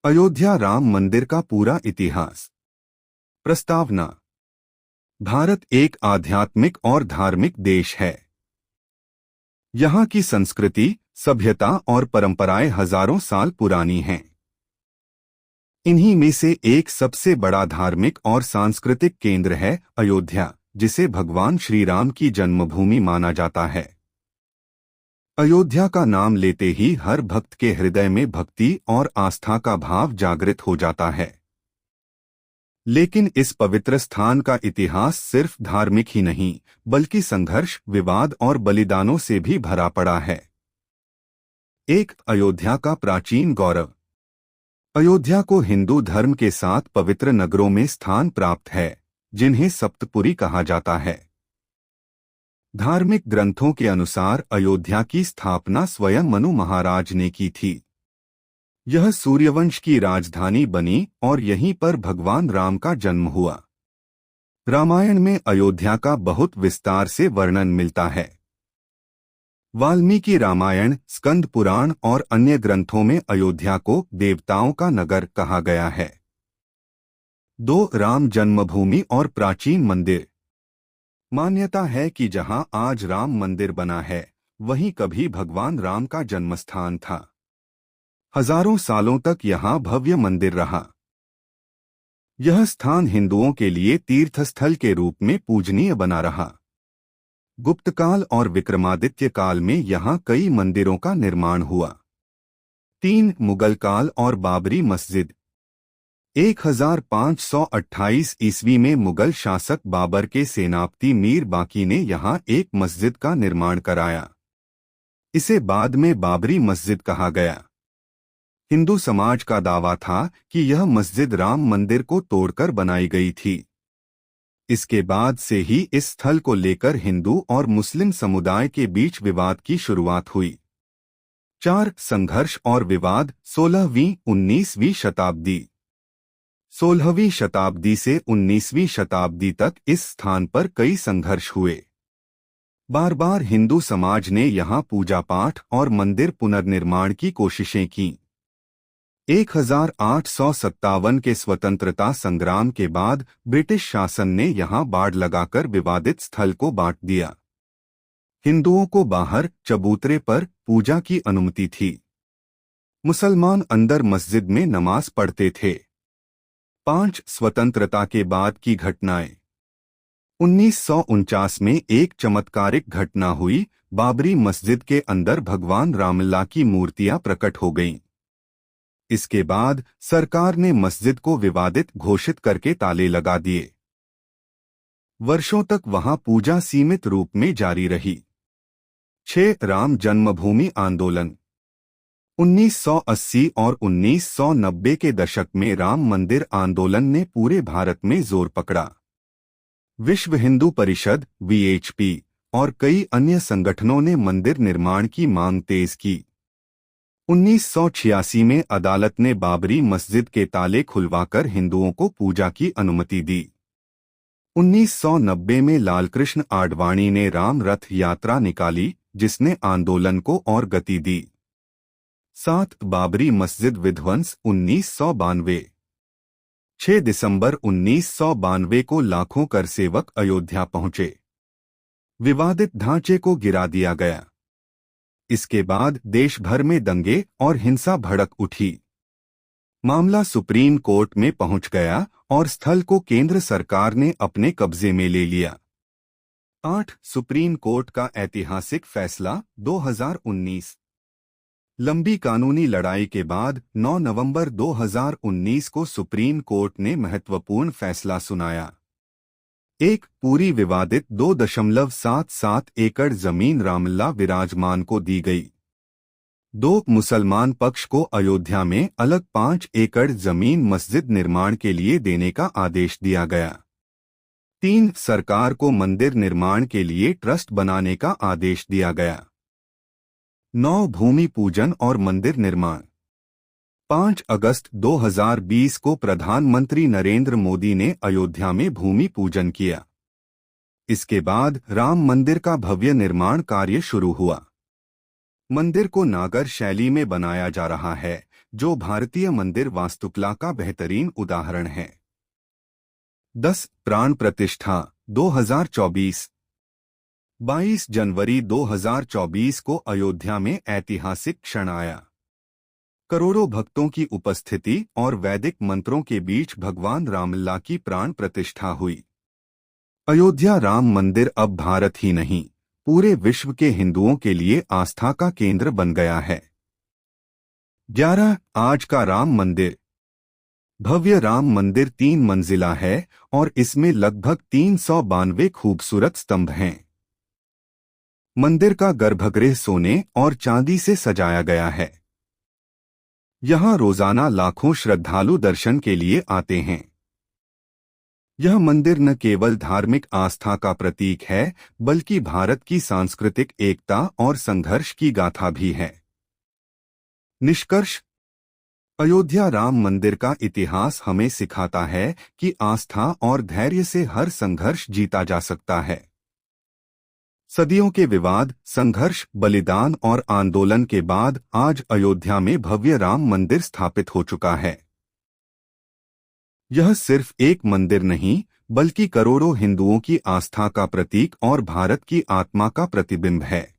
अयोध्या राम मंदिर का पूरा इतिहास। प्रस्तावना। भारत एक आध्यात्मिक और धार्मिक देश है। यहाँ की संस्कृति, सभ्यता और परंपराएं हजारों साल पुरानी हैं। इन्हीं में से एक सबसे बड़ा धार्मिक और सांस्कृतिक केंद्र है अयोध्या, जिसे भगवान श्री राम की जन्मभूमि माना जाता है। अयोध्या का नाम लेते ही हर भक्त के हृदय में भक्ति और आस्था का भाव जागृत हो जाता है। लेकिन इस पवित्र स्थान का इतिहास सिर्फ धार्मिक ही नहीं, बल्कि संघर्ष, विवाद और बलिदानों से भी भरा पड़ा है। एक, अयोध्या का प्राचीन गौरव। अयोध्या को हिंदू धर्म के 7 पवित्र नगरों में स्थान प्राप्त है, जिन्हें सप्तपुरी कहा जाता है। धार्मिक ग्रंथों के अनुसार अयोध्या की स्थापना स्वयं मनु महाराज ने की थी। यह सूर्यवंश की राजधानी बनी और यहीं पर भगवान राम का जन्म हुआ। रामायण में अयोध्या का बहुत विस्तार से वर्णन मिलता है। वाल्मीकि रामायण, स्कंद पुराण और अन्य ग्रंथों में अयोध्या को देवताओं का नगर कहा गया है। 2, राम जन्मभूमि और प्राचीन मंदिर। मान्यता है कि जहां आज राम मंदिर बना है, वहीं कभी भगवान राम का जन्मस्थान था। हजारों सालों तक यहां भव्य मंदिर रहा। यह स्थान हिंदुओं के लिए तीर्थस्थल के रूप में पूजनीय बना रहा। गुप्तकाल और विक्रमादित्य काल में यहां कई मंदिरों का निर्माण हुआ। 3, मुगल काल और बाबरी मस्जिद। 1528 ईस्वी में मुगल शासक बाबर के सेनापति मीर बाकी ने यहां एक मस्जिद का निर्माण कराया। इसे बाद में बाबरी मस्जिद कहा गया। हिंदू समाज का दावा था कि यह मस्जिद राम मंदिर को तोड़कर बनाई गई थी। इसके बाद से ही इस स्थल को लेकर हिंदू और मुस्लिम समुदाय के बीच विवाद की शुरुआत हुई। 4, संघर्ष और विवाद। 16वीं-19वीं शताब्दी। 16वीं शताब्दी से 19वीं शताब्दी तक इस स्थान पर कई संघर्ष हुए। बार बार हिंदू समाज ने यहां पूजा पाठ और मंदिर पुनर्निर्माण की कोशिशें की। 1857 के स्वतंत्रता संग्राम के बाद ब्रिटिश शासन ने यहां बाड़ लगाकर विवादित स्थल को बांट दिया। हिंदुओं को बाहर चबूतरे पर पूजा की अनुमति थी। मुसलमान अंदर मस्जिद में नमाज पढ़ते थे। 5, स्वतंत्रता के बाद की घटनाएं। 1949 में एक चमत्कारिक घटना हुई। बाबरी मस्जिद के अंदर भगवान रामलला की मूर्तियां प्रकट हो गईं। इसके बाद सरकार ने मस्जिद को विवादित घोषित करके ताले लगा दिए। वर्षों तक वहां पूजा सीमित रूप में जारी रही। 6, राम जन्मभूमि आंदोलन। 1980 और 1990 के दशक में राम मंदिर आंदोलन ने पूरे भारत में जोर पकड़ा। विश्व हिंदू परिषद (VHP) और कई अन्य संगठनों ने मंदिर निर्माण की मांग तेज की। 1986 में अदालत ने बाबरी मस्जिद के ताले खुलवाकर हिंदुओं को पूजा की अनुमति दी। 1990 में लालकृष्ण आडवाणी ने राम रथ यात्रा निकाली, जिसने आंदोलन को और गति दी। 7, बाबरी मस्जिद विध्वंस। 1992। 6 दिसंबर 1992 को लाखों कर सेवक अयोध्या पहुंचे। विवादित ढांचे को गिरा दिया गया। इसके बाद देश भर में दंगे और हिंसा भड़क उठी। मामला सुप्रीम कोर्ट में पहुंच गया और स्थल को केंद्र सरकार ने अपने कब्जे में ले लिया। 8, सुप्रीम कोर्ट का ऐतिहासिक फैसला। 2019। लंबी कानूनी लड़ाई के बाद 9 नवंबर 2019 को सुप्रीम कोर्ट ने महत्वपूर्ण फैसला सुनाया। 1, पूरी विवादित 2.77 एकड़ जमीन रामलला विराजमान को दी गई। 2, मुसलमान पक्ष को अयोध्या में अलग 5 एकड़ जमीन मस्जिद निर्माण के लिए देने का आदेश दिया गया। 3, सरकार को मंदिर निर्माण के लिए ट्रस्ट बनाने का आदेश दिया गया। 9, भूमि पूजन और मंदिर निर्माण। 5 अगस्त 2020 को प्रधानमंत्री नरेंद्र मोदी ने अयोध्या में भूमि पूजन किया। इसके बाद राम मंदिर का भव्य निर्माण कार्य शुरू हुआ। मंदिर को नागर शैली में बनाया जा रहा है, जो भारतीय मंदिर वास्तुकला का बेहतरीन उदाहरण है। 10 प्राण प्रतिष्ठा 2024। 22 जनवरी 2024 को अयोध्या में ऐतिहासिक क्षण आया। करोड़ों भक्तों की उपस्थिति और वैदिक मंत्रों के बीच भगवान रामलला की प्राण प्रतिष्ठा हुई। अयोध्या राम मंदिर अब भारत ही नहीं, पूरे विश्व के हिंदुओं के लिए आस्था का केंद्र बन गया है। 11 आज का राम मंदिर। भव्य राम मंदिर 3 मंजिला है और इसमें लगभग 392 खूबसूरत स्तंभ हैं। मंदिर का गर्भगृह सोने और चांदी से सजाया गया है। यहां रोजाना लाखों श्रद्धालु दर्शन के लिए आते हैं। यह मंदिर न केवल धार्मिक आस्था का प्रतीक है, बल्कि भारत की सांस्कृतिक एकता और संघर्ष की गाथा भी है। निष्कर्ष: अयोध्या राम मंदिर का इतिहास हमें सिखाता है कि आस्था और धैर्य से हर संघर्ष जीता जा सकता है। सदियों के विवाद, संघर्ष, बलिदान और आंदोलन के बाद आज अयोध्या में भव्य राम मंदिर स्थापित हो चुका है। यह सिर्फ एक मंदिर नहीं, बल्कि करोड़ों हिंदुओं की आस्था का प्रतीक और भारत की आत्मा का प्रतिबिंब है।